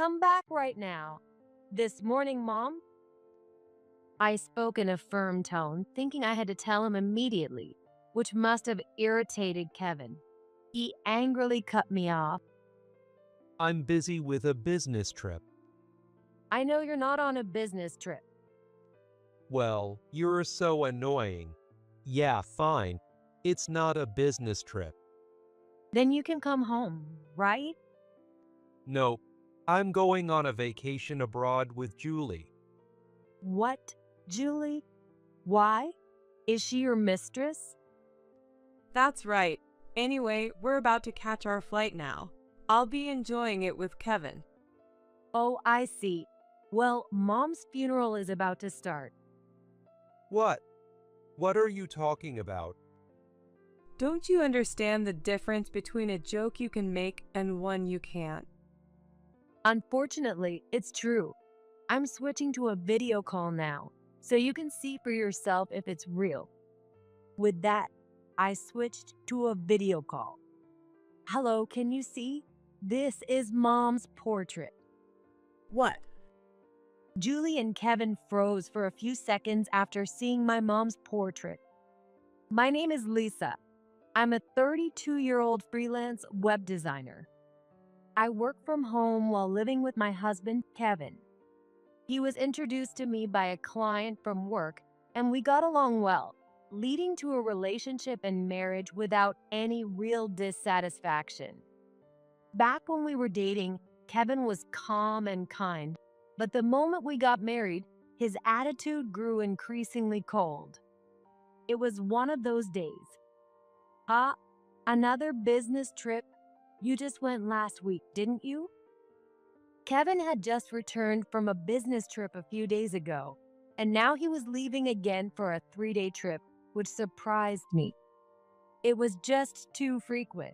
Come back right now. This morning, Mom? I spoke in a firm tone, thinking I had to tell him immediately, which must have irritated Kevin. He angrily cut me off. I'm busy with a business trip. I know you're not on a business trip. Well, you're so annoying. Yeah, fine. It's not a business trip. Then you can come home, right? No, I'm going on a vacation abroad with Julie. What, Julie? Why? Is she your mistress? That's right. Anyway, we're about to catch our flight now. I'll be enjoying it with Kevin. Oh, I see. Well, Mom's funeral is about to start. What? What are you talking about? Don't you understand the difference between a joke you can make and one you can't? Unfortunately, it's true. I'm switching to a video call now, so you can see for yourself if it's real. With that, I switched to a video call. Hello, can you see? This is Mom's portrait. What? Julie and Kevin froze for a few seconds after seeing my mom's portrait. My name is Lisa. I'm a 32-year-old freelance web designer. I work from home while living with my husband, Kevin. He was introduced to me by a client from work, and we got along well, leading to a relationship and marriage without any real dissatisfaction. Back when we were dating, Kevin was calm and kind, but the moment we got married, his attitude grew increasingly cold. It was one of those days. Another business trip? You just went last week, didn't you? Kevin had just returned from a business trip a few days ago, and now he was leaving again for a 3-day trip, which surprised me. It was just too frequent.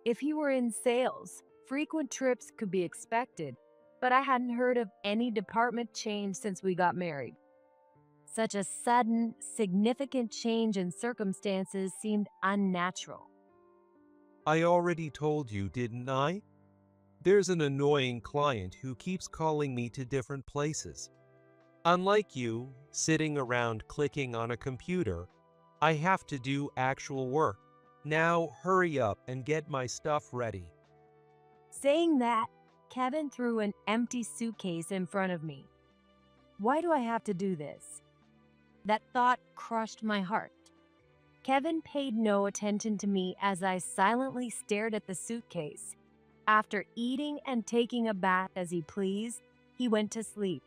If he were in sales, frequent trips could be expected, but I hadn't heard of any department change since we got married. Such a sudden, significant change in circumstances seemed unnatural. I already told you, didn't I? There's an annoying client who keeps calling me to different places. Unlike you, sitting around clicking on a computer, I have to do actual work. Now hurry up and get my stuff ready. Saying that, Kevin threw an empty suitcase in front of me. Why do I have to do this? That thought crushed my heart. Kevin paid no attention to me as I silently stared at the suitcase. After eating and taking a bath as he pleased, he went to sleep.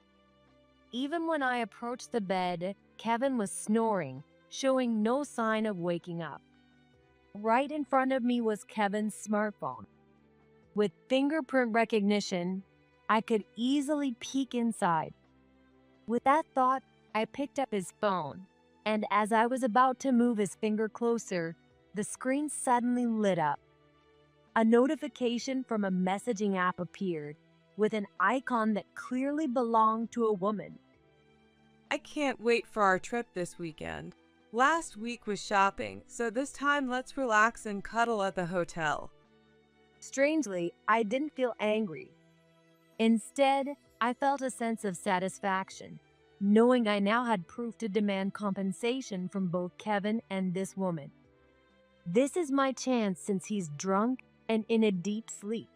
Even when I approached the bed, Kevin was snoring, showing no sign of waking up. Right in front of me was Kevin's smartphone. With fingerprint recognition, I could easily peek inside. With that thought, I picked up his phone, and as I was about to move his finger closer, the screen suddenly lit up. A notification from a messaging app appeared, with an icon that clearly belonged to a woman. I can't wait for our trip this weekend. Last week was shopping, so this time let's relax and cuddle at the hotel. Strangely, I didn't feel angry. Instead, I felt a sense of satisfaction, knowing I now had proof to demand compensation from both Kevin and this woman. This is my chance since he's drunk and in a deep sleep.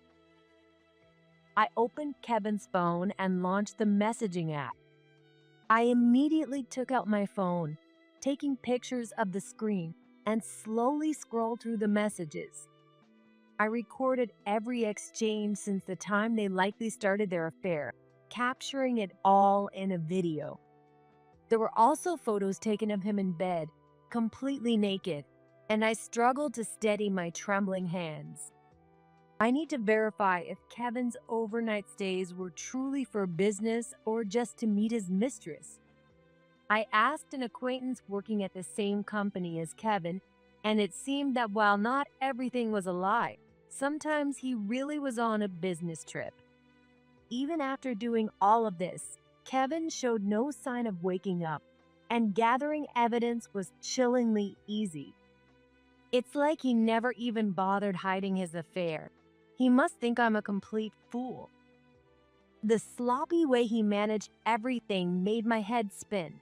I opened Kevin's phone and launched the messaging app. I immediately took out my phone, taking pictures of the screen, and slowly scrolled through the messages. I recorded every exchange since the time they likely started their affair, capturing it all in a video. There were also photos taken of him in bed, completely naked, and I struggled to steady my trembling hands. I need to verify if Kevin's overnight stays were truly for business or just to meet his mistress. I asked an acquaintance working at the same company as Kevin, and it seemed that while not everything was a lie, sometimes he really was on a business trip. Even after doing all of this, Kevin showed no sign of waking up, and gathering evidence was chillingly easy. It's like he never even bothered hiding his affair. He must think I'm a complete fool. The sloppy way he managed everything made my head spin.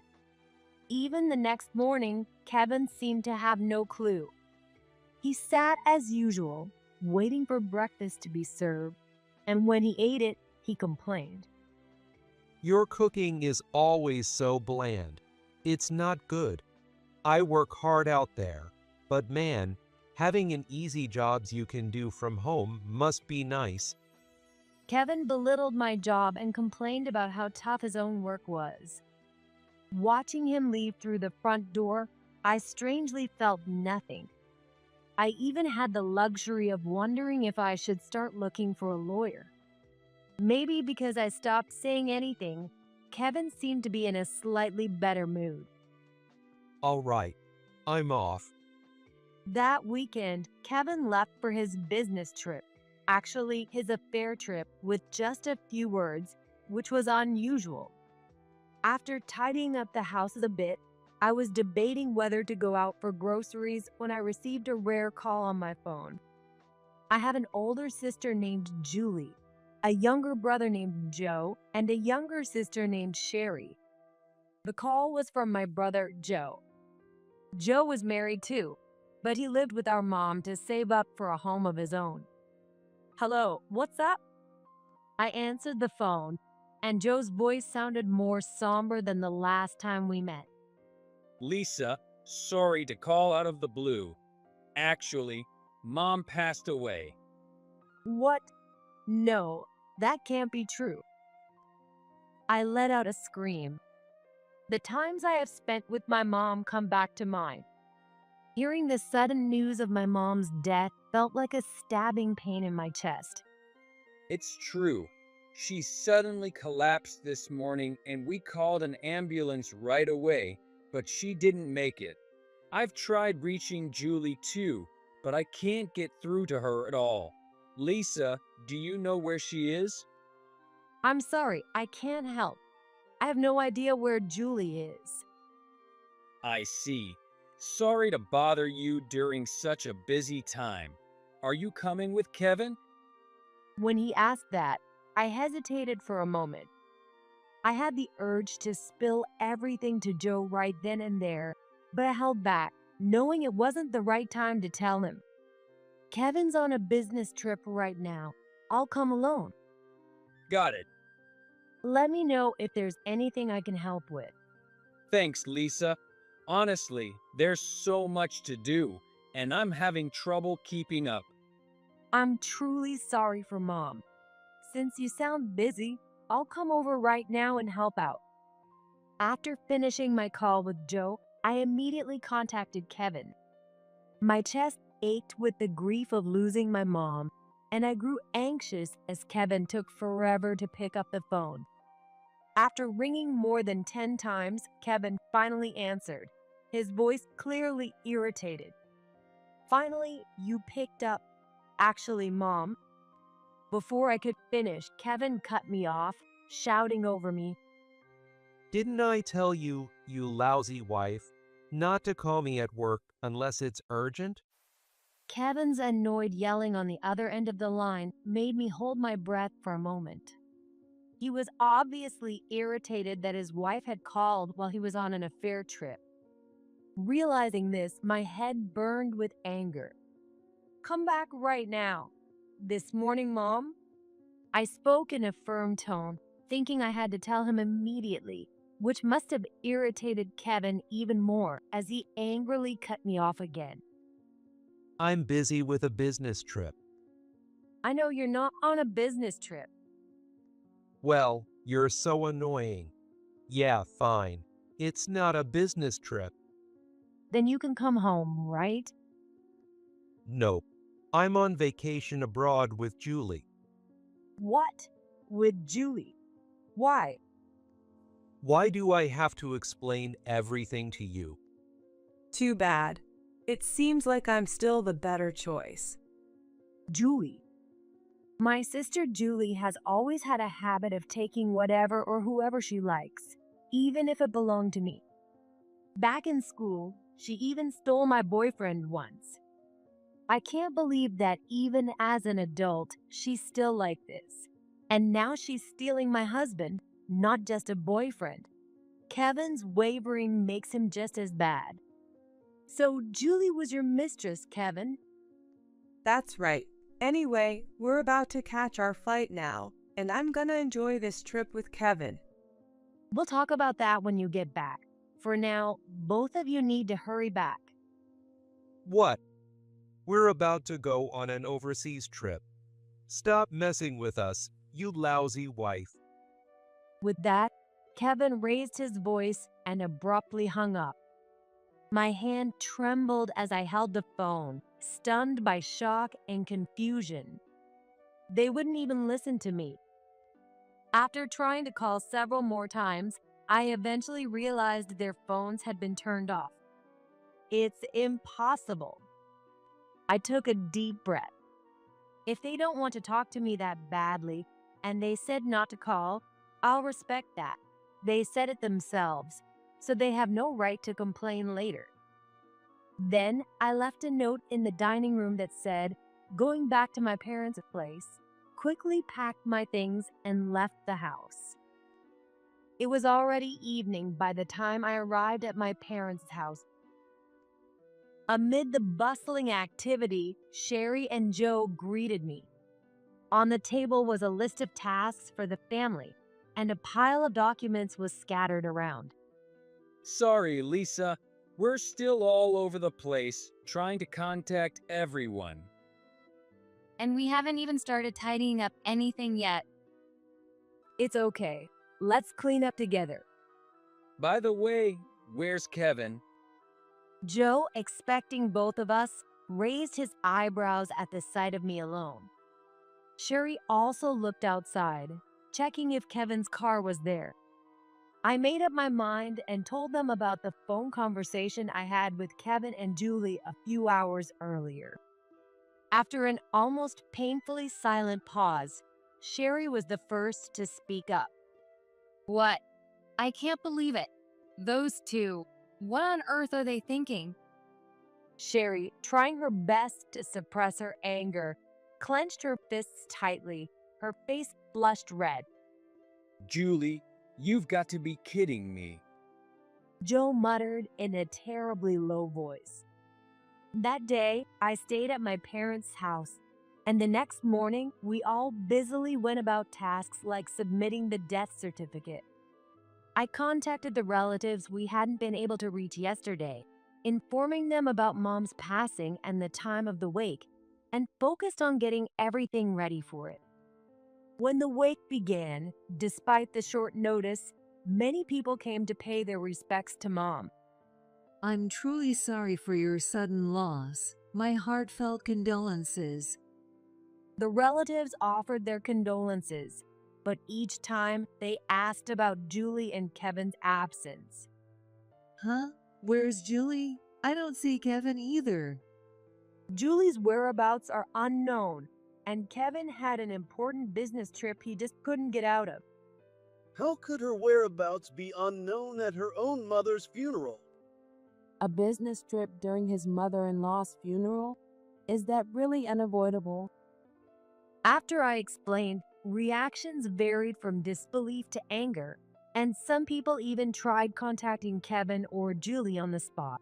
Even the next morning, Kevin seemed to have no clue. He sat as usual, waiting for breakfast to be served, and when he ate it, he complained. Your cooking is always so bland. It's not good. I work hard out there, but man, having an easy jobs you can do from home must be nice. Kevin belittled my job and complained about how tough his own work was. Watching him leave through the front door, I strangely felt nothing. I even had the luxury of wondering if I should start looking for a lawyer. Maybe because I stopped saying anything, Kevin seemed to be in a slightly better mood. All right, I'm off. That weekend, Kevin left for his business trip, actually his affair trip, with just a few words, which was unusual. After tidying up the house a bit, I was debating whether to go out for groceries when I received a rare call on my phone. I have an older sister named Julie, a younger brother named Joe, and a younger sister named Sherry. The call was from my brother Joe. Joe was married too, but he lived with our mom to save up for a home of his own. Hello, what's up? I answered the phone, and Joe's voice sounded more somber than the last time we met. Lisa, sorry to call out of the blue. Actually, Mom passed away. What? No, that can't be true. I let out a scream. The times I have spent with my mom come back to mind. Hearing the sudden news of my mom's death felt like a stabbing pain in my chest. It's true. She suddenly collapsed this morning and we called an ambulance right away, but she didn't make it. I've tried reaching Julie too, but I can't get through to her at all. Lisa, do you know where she is? I'm sorry, I can't help. I have no idea where Julie is. I see. Sorry to bother you during such a busy time. Are you coming with Kevin? When he asked that, I hesitated for a moment. I had the urge to spill everything to Joe right then and there, but I held back, knowing it wasn't the right time to tell him. Kevin's on a business trip right now. I'll come alone. Got it. Let me know if there's anything I can help with. Thanks, Lisa. Honestly, there's so much to do, and I'm having trouble keeping up. I'm truly sorry for Mom. Since you sound busy, I'll come over right now and help out. After finishing my call with Joe, I immediately contacted Kevin. My chest ached with the grief of losing my mom, and I grew anxious as Kevin took forever to pick up the phone. After ringing more than 10 times, Kevin finally answered, his voice clearly irritated. Finally, you picked up. Actually, Mom. Before I could finish, Kevin cut me off, shouting over me, Didn't I tell you, you lousy wife, not to call me at work unless it's urgent? Kevin's annoyed yelling on the other end of the line made me hold my breath for a moment. He was obviously irritated that his wife had called while he was on an affair trip. Realizing this, my head burned with anger. Come back right now. This morning, Mom? I spoke in a firm tone, thinking I had to tell him immediately, which must have irritated Kevin even more as he angrily cut me off again. I'm busy with a business trip. I know you're not on a business trip. Well, you're so annoying. Yeah, fine. It's not a business trip. Then you can come home, right? Nope. I'm on vacation abroad with Julie. What? With Julie? Why? Why do I have to explain everything to you? Too bad. It seems like I'm still the better choice. Julie. My sister Julie has always had a habit of taking whatever or whoever she likes, even if it belonged to me. Back in school, she even stole my boyfriend once. I can't believe that even as an adult, she's still like this. And now she's stealing my husband, not just a boyfriend. Kevin's wavering makes him just as bad. So Julie was your mistress, Kevin? That's right. Anyway, we're about to catch our flight now, and I'm gonna enjoy this trip with Kevin. We'll talk about that when you get back. For now, both of you need to hurry back. What? We're about to go on an overseas trip. Stop messing with us, you lousy wife. With that, Kevin raised his voice and abruptly hung up. My hand trembled as I held the phone, stunned by shock and confusion. They wouldn't even listen to me. After trying to call several more times, I eventually realized their phones had been turned off. It's impossible. I took a deep breath. If they don't want to talk to me that badly, and they said not to call, I'll respect that. They said it themselves, so they have no right to complain later. Then I left a note in the dining room that said, "Going back to my parents' place," quickly packed my things and left the house. It was already evening by the time I arrived at my parents' house. Amid the bustling activity, Sherry and Joe greeted me. On the table was a list of tasks for the family, and a pile of documents was scattered around. Sorry, Lisa. We're still all over the place, trying to contact everyone. And we haven't even started tidying up anything yet. It's okay. Let's clean up together. By the way, where's Kevin? Joe, expecting both of us, raised his eyebrows at the sight of me alone. Sherry also looked outside, checking if Kevin's car was there. I made up my mind and told them about the phone conversation I had with Kevin and Julie a few hours earlier. After an almost painfully silent pause, Sherry was the first to speak up. What? I can't believe it. Those two. What on earth are they thinking? Sherry, trying her best to suppress her anger, clenched her fists tightly, her face flushed red. Julie, you've got to be kidding me. Joe muttered in a terribly low voice. That day, I stayed at my parents' house, and the next morning, we all busily went about tasks like submitting the death certificate. I contacted the relatives we hadn't been able to reach yesterday, informing them about Mom's passing and the time of the wake, and focused on getting everything ready for it. When the wake began, despite the short notice, many people came to pay their respects to Mom. I'm truly sorry for your sudden loss. My heartfelt condolences. The relatives offered their condolences, but each time they asked about Julie and Kevin's absence. Huh? Where's Julie? I don't see Kevin either. Julie's whereabouts are unknown, and Kevin had an important business trip he just couldn't get out of. How could her whereabouts be unknown at her own mother's funeral? A business trip during his mother-in-law's funeral? Is that really unavoidable? After I explained, reactions varied from disbelief to anger, and some people even tried contacting Kevin or Julie on the spot.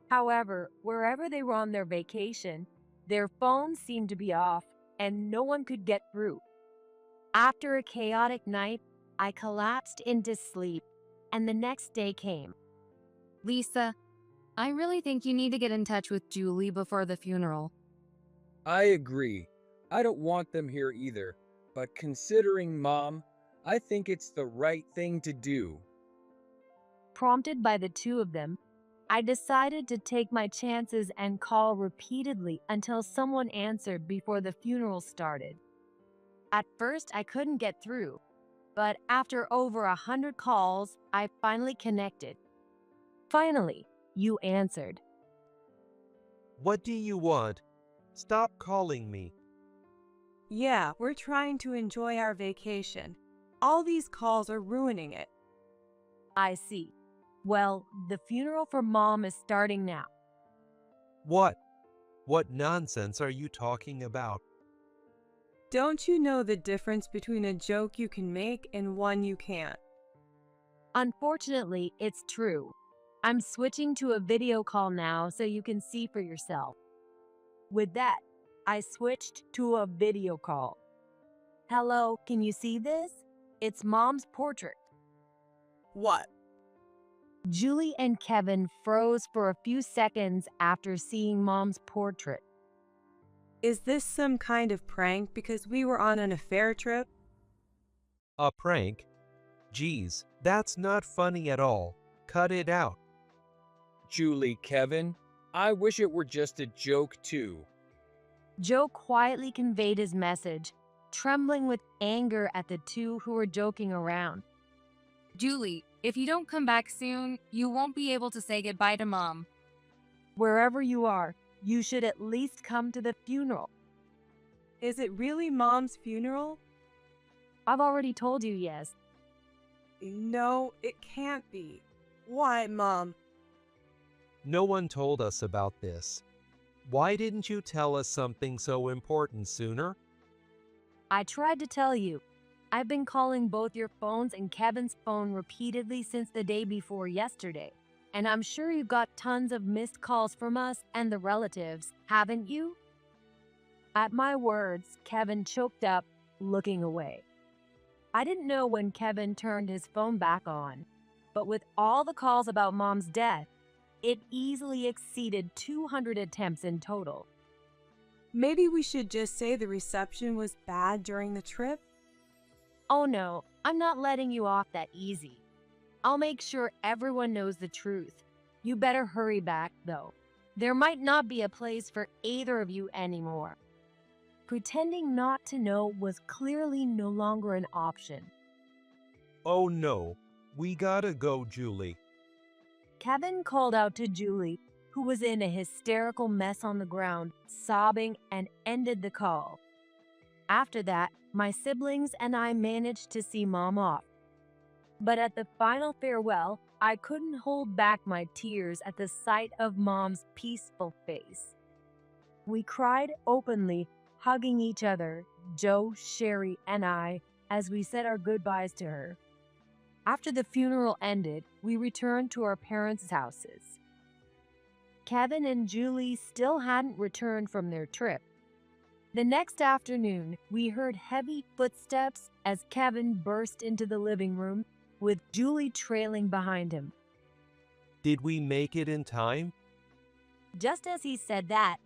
However, wherever they were on their vacation, their phones seemed to be off and no one could get through. After a chaotic night, I collapsed into sleep, and the next day came. Lisa, I really think you need to get in touch with Julie before the funeral. I agree. I don't want them here either, but considering Mom, I think it's the right thing to do. Prompted by the two of them, I decided to take my chances and call repeatedly until someone answered before the funeral started. At first, I couldn't get through, but after over 100 calls, I finally connected. Finally, you answered. What do you want? Stop calling me. Yeah, we're trying to enjoy our vacation. All these calls are ruining it. I see. Well, the funeral for Mom is starting now. What? What nonsense are you talking about? Don't you know the difference between a joke you can make and one you can't? Unfortunately, it's true. I'm switching to a video call now so you can see for yourself. With that, I switched to a video call. Hello, can you see this? It's Mom's portrait. What? Julie and Kevin froze for a few seconds after seeing Mom's portrait. Is this some kind of prank because we were on an affair trip? A prank? Geez, that's not funny at all. Cut it out. Julie, Kevin, I wish it were just a joke too. Joe quietly conveyed his message, trembling with anger at the two who were joking around. Julie, if you don't come back soon, you won't be able to say goodbye to Mom. Wherever you are, you should at least come to the funeral. Is it really Mom's funeral? I've already told you yes. No, it can't be. Why, Mom? No one told us about this. Why didn't you tell us something so important sooner? I tried to tell you. I've been calling both your phones and Kevin's phone repeatedly since the day before yesterday. And I'm sure you got tons of missed calls from us and the relatives, haven't you? At my words, Kevin choked up, looking away. I didn't know when Kevin turned his phone back on, but with all the calls about Mom's death, it easily exceeded 200 attempts in total. Maybe we should just say the reception was bad during the trip? Oh no, I'm not letting you off that easy. I'll make sure everyone knows the truth. You better hurry back, though. There might not be a place for either of you anymore. Pretending not to know was clearly no longer an option. Oh no, we gotta go, Julie. Kevin called out to Julie, who was in a hysterical mess on the ground, sobbing, and ended the call. After that, my siblings and I managed to see Mom off. But at the final farewell, I couldn't hold back my tears at the sight of Mom's peaceful face. We cried openly, hugging each other, Joe, Sherry, and I, as we said our goodbyes to her. After the funeral ended, we returned to our parents' houses. Kevin and Julie still hadn't returned from their trip. The next afternoon, we heard heavy footsteps as Kevin burst into the living room, with Julie trailing behind him. Did we make it in time? Just as he said that,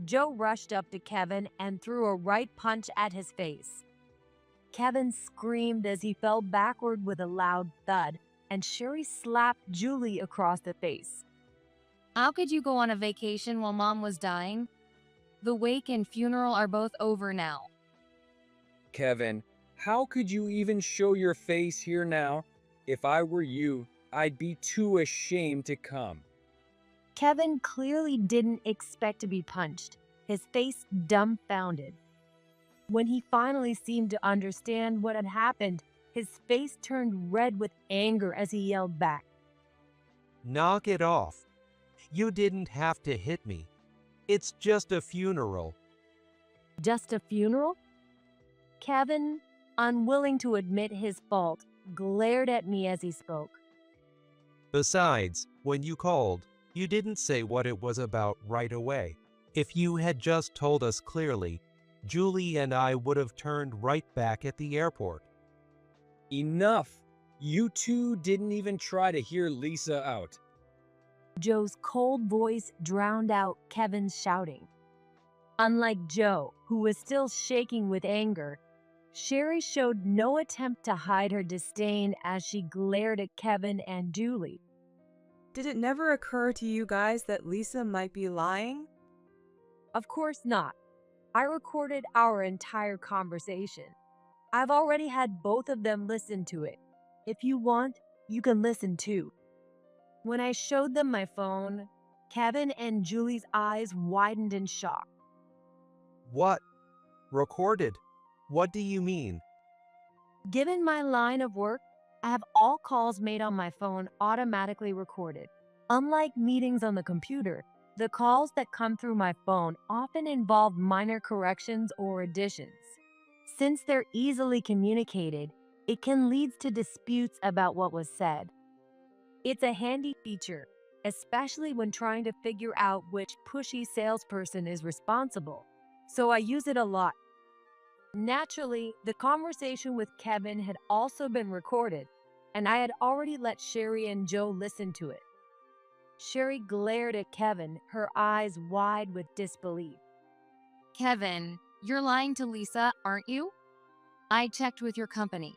Joe rushed up to Kevin and threw a right punch at his face. Kevin screamed as he fell backward with a loud thud, and Sherry slapped Julie across the face. How could you go on a vacation while Mom was dying? The wake and funeral are both over now. Kevin, how could you even show your face here now? If I were you, I'd be too ashamed to come. Kevin clearly didn't expect to be punched, his face dumbfounded. When he finally seemed to understand what had happened, his face turned red with anger as he yelled back. Knock it off. You didn't have to hit me. It's just a funeral. Just a funeral? Kevin, unwilling to admit his fault, glared at me as he spoke. Besides, when you called, you didn't say what it was about right away. If you had just told us clearly, Julie and I would have turned right back at the airport. Enough! You two didn't even try to hear Lisa out. Joe's cold voice drowned out Kevin's shouting. Unlike Joe, who was still shaking with anger, Sherry showed no attempt to hide her disdain as she glared at Kevin and Julie. Did it never occur to you guys that Lisa might be lying? Of course not. I recorded our entire conversation. I've already had both of them listen to it. If you want, you can listen too. When I showed them my phone, Kevin and Julie's eyes widened in shock. What? Recorded? What do you mean? Given my line of work, I have all calls made on my phone automatically recorded. Unlike meetings on the computer, the calls that come through my phone often involve minor corrections or additions. Since they're easily communicated, it can lead to disputes about what was said. It's a handy feature, especially when trying to figure out which pushy salesperson is responsible, so I use it a lot. Naturally, the conversation with Kevin had also been recorded, and I had already let Sherry and Joe listen to it. Sherry glared at Kevin, her eyes wide with disbelief. Kevin, you're lying to Lisa, aren't you? I checked with your company.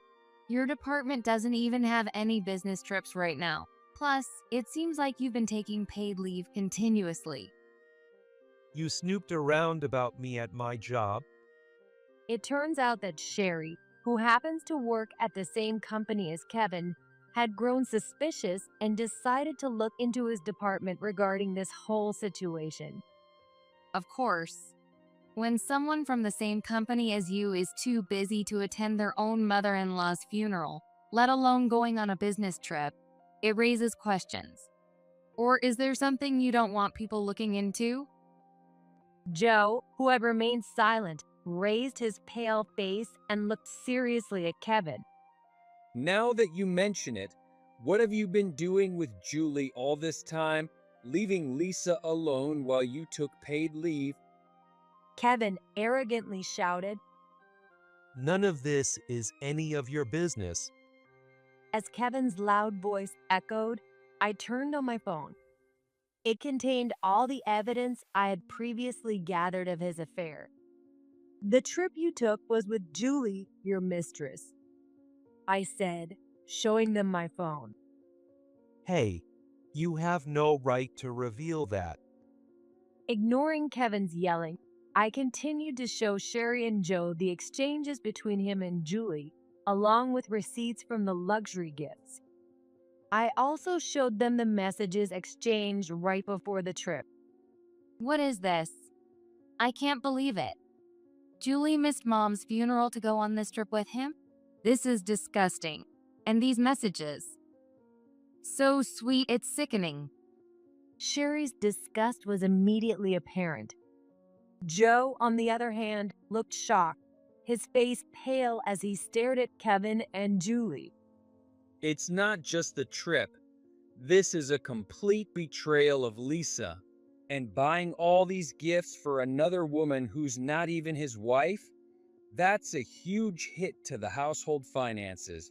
Your department doesn't even have any business trips right now. Plus, it seems like you've been taking paid leave continuously. You snooped around about me at my job. It turns out that Sherry, who happens to work at the same company as Kevin, had grown suspicious and decided to look into his department regarding this whole situation. Of course. When someone from the same company as you is too busy to attend their own mother-in-law's funeral, let alone going on a business trip, it raises questions. Or is there something you don't want people looking into? Joe, who had remained silent, raised his pale face and looked seriously at Kevin. Now that you mention it, what have you been doing with Julie all this time, leaving Lisa alone while you took paid leave? Kevin arrogantly shouted. None of this is any of your business. As Kevin's loud voice echoed, I turned on my phone. It contained all the evidence I had previously gathered of his affair. The trip you took was with Julie, your mistress, I said, showing them my phone. Hey, you have no right to reveal that. Ignoring Kevin's yelling, I continued to show Sherry and Joe the exchanges between him and Julie, along with receipts from the luxury gifts. I also showed them the messages exchanged right before the trip. What is this? I can't believe it. Julie missed Mom's funeral to go on this trip with him? This is disgusting. And these messages. So sweet, it's sickening. Sherry's disgust was immediately apparent. Joe, on the other hand, looked shocked, his face pale as he stared at Kevin and Julie. It's not just the trip. This is a complete betrayal of Lisa. And buying all these gifts for another woman who's not even his wife? That's a huge hit to the household finances.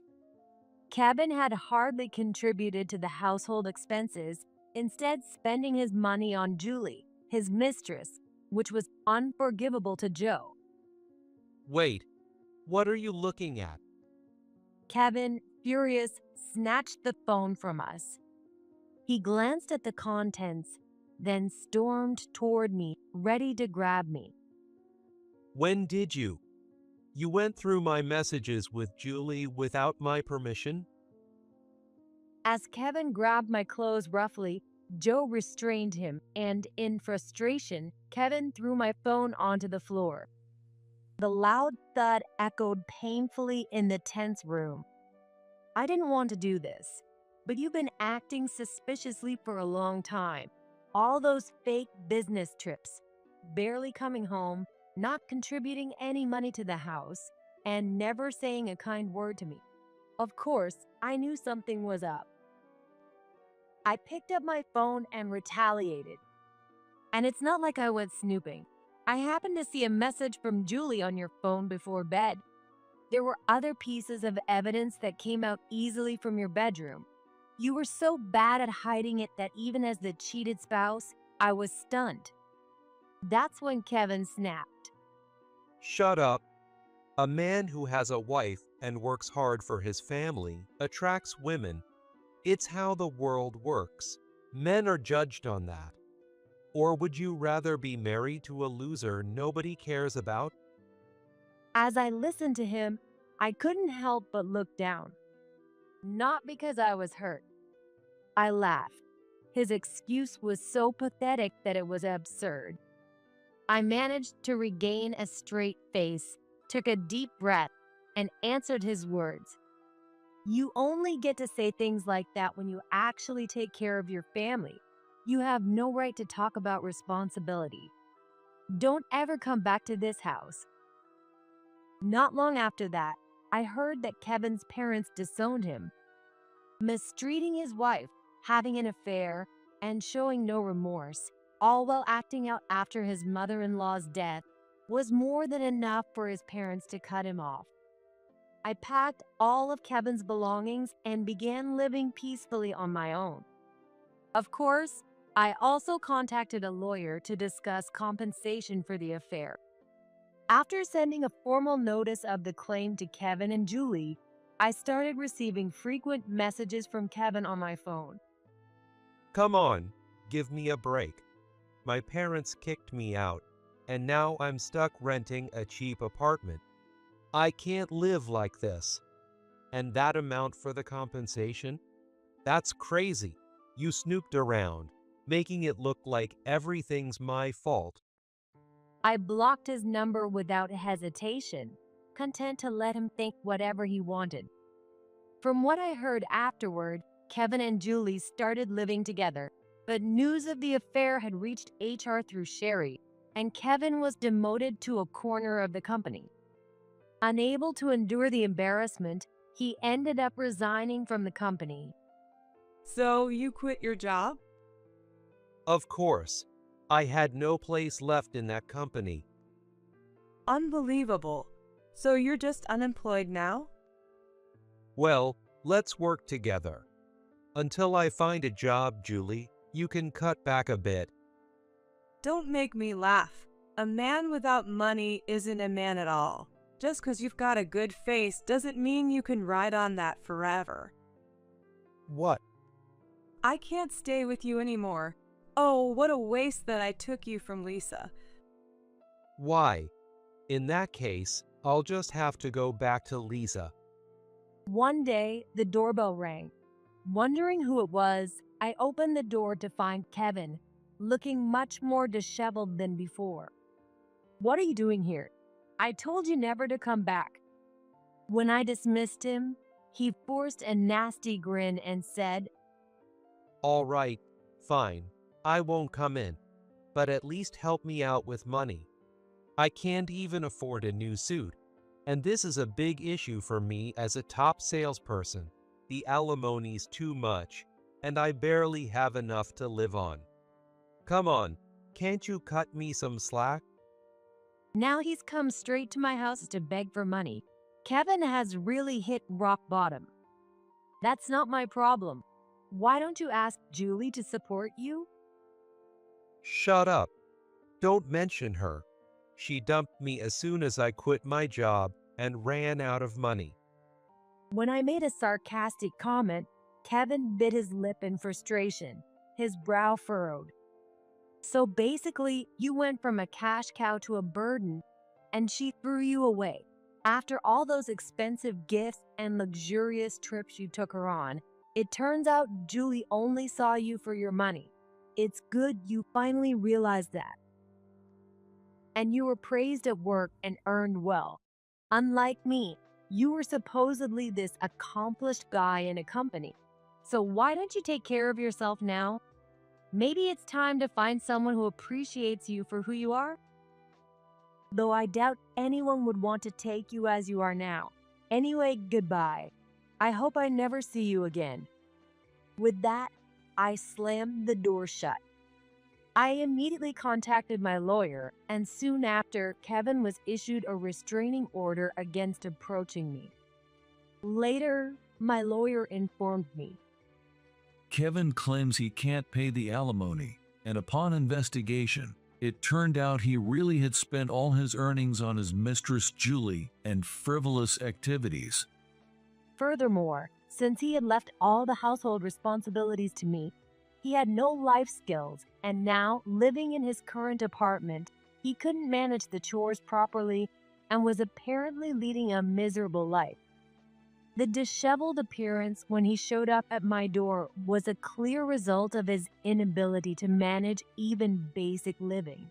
Kevin had hardly contributed to the household expenses, instead spending his money on Julie, his mistress, which was unforgivable to Joe. Wait, what are you looking at? Kevin, furious, snatched the phone from us. He glanced at the contents, then stormed toward me, ready to grab me. When did you? You went through my messages with Julie without my permission? As Kevin grabbed my clothes roughly, Joe restrained him, and in frustration, Kevin threw my phone onto the floor. The loud thud echoed painfully in the tense room. I didn't want to do this, but you've been acting suspiciously for a long time. All those fake business trips, barely coming home, not contributing any money to the house, and never saying a kind word to me. Of course, I knew something was up. I picked up my phone and retaliated. And it's not like I went snooping. I happened to see a message from Julie on your phone before bed. There were other pieces of evidence that came out easily from your bedroom. You were so bad at hiding it that even as the cheated spouse, I was stunned. That's when Kevin snapped. Shut up. A man who has a wife and works hard for his family attracts women. It's how the world works. Men are judged on that. Or would you rather be married to a loser nobody cares about? As I listened to him, I couldn't help but look down. Not because I was hurt. I laughed. His excuse was so pathetic that it was absurd. I managed to regain a straight face, took a deep breath, and answered his words. You only get to say things like that when you actually take care of your family. You have no right to talk about responsibility. Don't ever come back to this house. Not long after that, I heard that Kevin's parents disowned him, mistreating his wife, having an affair, and showing no remorse, all while acting out after his mother-in-law's death, was more than enough for his parents to cut him off. I packed all of Kevin's belongings and began living peacefully on my own. Of course, I also contacted a lawyer to discuss compensation for the affair. After sending a formal notice of the claim to Kevin and Julie, I started receiving frequent messages from Kevin on my phone. Come on, give me a break. My parents kicked me out, and now I'm stuck renting a cheap apartment. I can't live like this. And that amount for the compensation? That's crazy. You snooped around, making it look like everything's my fault. I blocked his number without hesitation, content to let him think whatever he wanted. From what I heard afterward, Kevin and Julie started living together, but news of the affair had reached HR through Sherry, and Kevin was demoted to a corner of the company. Unable to endure the embarrassment, he ended up resigning from the company. So you quit your job? Of course, I had no place left in that company. Unbelievable. So you're just unemployed now? Well, let's work together. Until I find a job, Julie, you can cut back a bit. Don't make me laugh. A man without money isn't a man at all. Just because you've got a good face doesn't mean you can ride on that forever. What? I can't stay with you anymore. Oh, what a waste that I took you from Lisa. Why? In that case, I'll just have to go back to Lisa. One day, the doorbell rang. Wondering who it was, I opened the door to find Kevin, looking much more disheveled than before. "What are you doing here? I told you never to come back." When I dismissed him, he forced a nasty grin and said, All right, fine. I won't come in. But at least help me out with money. I can't even afford a new suit. And this is a big issue for me as a top salesperson. The alimony's too much, and I barely have enough to live on. Come on, can't you cut me some slack? Now he's come straight to my house to beg for money. Kevin has really hit rock bottom. That's not my problem. Why don't you ask Julie to support you? Shut up. Don't mention her. She dumped me as soon as I quit my job and ran out of money. When I made a sarcastic comment, Kevin bit his lip in frustration, his brow furrowed. "So basically, you went from a cash cow to a burden, and she threw you away. After all those expensive gifts and luxurious trips you took her on, it turns out Julie only saw you for your money. It's good you finally realized that. And you were praised at work and earned well. Unlike me, you were supposedly this accomplished guy in a company. So why don't you take care of yourself now? Maybe it's time to find someone who appreciates you for who you are?" Though I doubt anyone would want to take you as you are now. Anyway, goodbye. I hope I never see you again. With that, I slammed the door shut. I immediately contacted my lawyer, and soon after, Kevin was issued a restraining order against approaching me. Later, my lawyer informed me. Kevin claims he can't pay the alimony, and upon investigation, it turned out he really had spent all his earnings on his mistress Julie and frivolous activities. Furthermore, since he had left all the household responsibilities to me, he had no life skills, and now, living in his current apartment, he couldn't manage the chores properly and was apparently leading a miserable life. The disheveled appearance when he showed up at my door was a clear result of his inability to manage even basic living.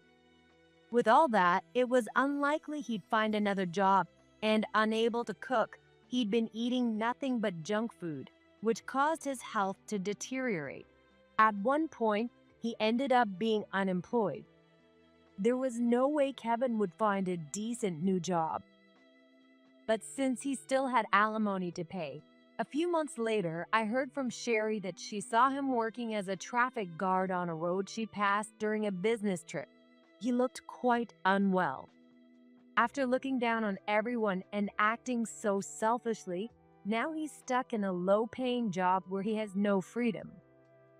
With all that, it was unlikely he'd find another job, and unable to cook, he'd been eating nothing but junk food, which caused his health to deteriorate. At one point, he ended up being unemployed. There was no way Kevin would find a decent new job. but since he still had alimony to pay. A few months later, I heard from Sherry that she saw him working as a traffic guard on a road she passed during a business trip. He looked quite unwell. After looking down on everyone and acting so selfishly, now he's stuck in a low-paying job where he has no freedom.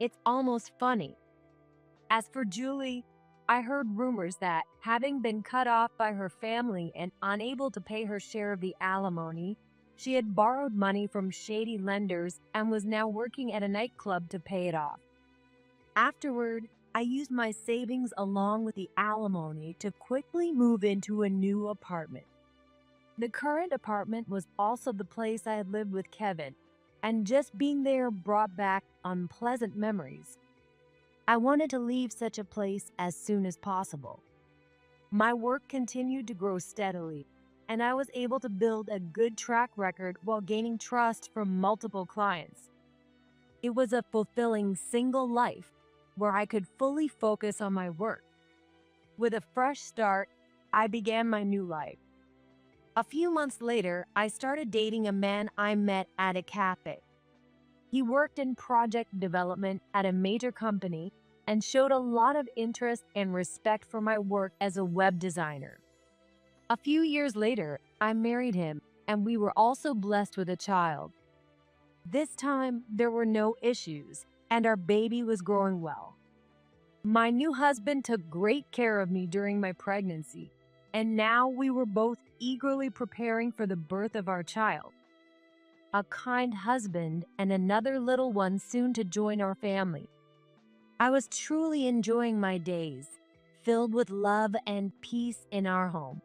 It's almost funny. As for Julie, I heard rumors that, having been cut off by her family and unable to pay her share of the alimony, she had borrowed money from shady lenders and was now working at a nightclub to pay it off. Afterward, I used my savings along with the alimony to quickly move into a new apartment. The current apartment was also the place I had lived with Kevin, and just being there brought back unpleasant memories. I wanted to leave such a place as soon as possible. My work continued to grow steadily, and I was able to build a good track record while gaining trust from multiple clients. It was a fulfilling single life where I could fully focus on my work. With a fresh start, I began my new life. A few months later, I started dating a man I met at a cafe. He worked in project development at a major company and showed a lot of interest and respect for my work as a web designer. A few years later, I married him, and we were also blessed with a child. This time, there were no issues, and our baby was growing well. My new husband took great care of me during my pregnancy, and now we were both eagerly preparing for the birth of our child. A kind husband and another little one soon to join our family. I was truly enjoying my days, filled with love and peace in our home.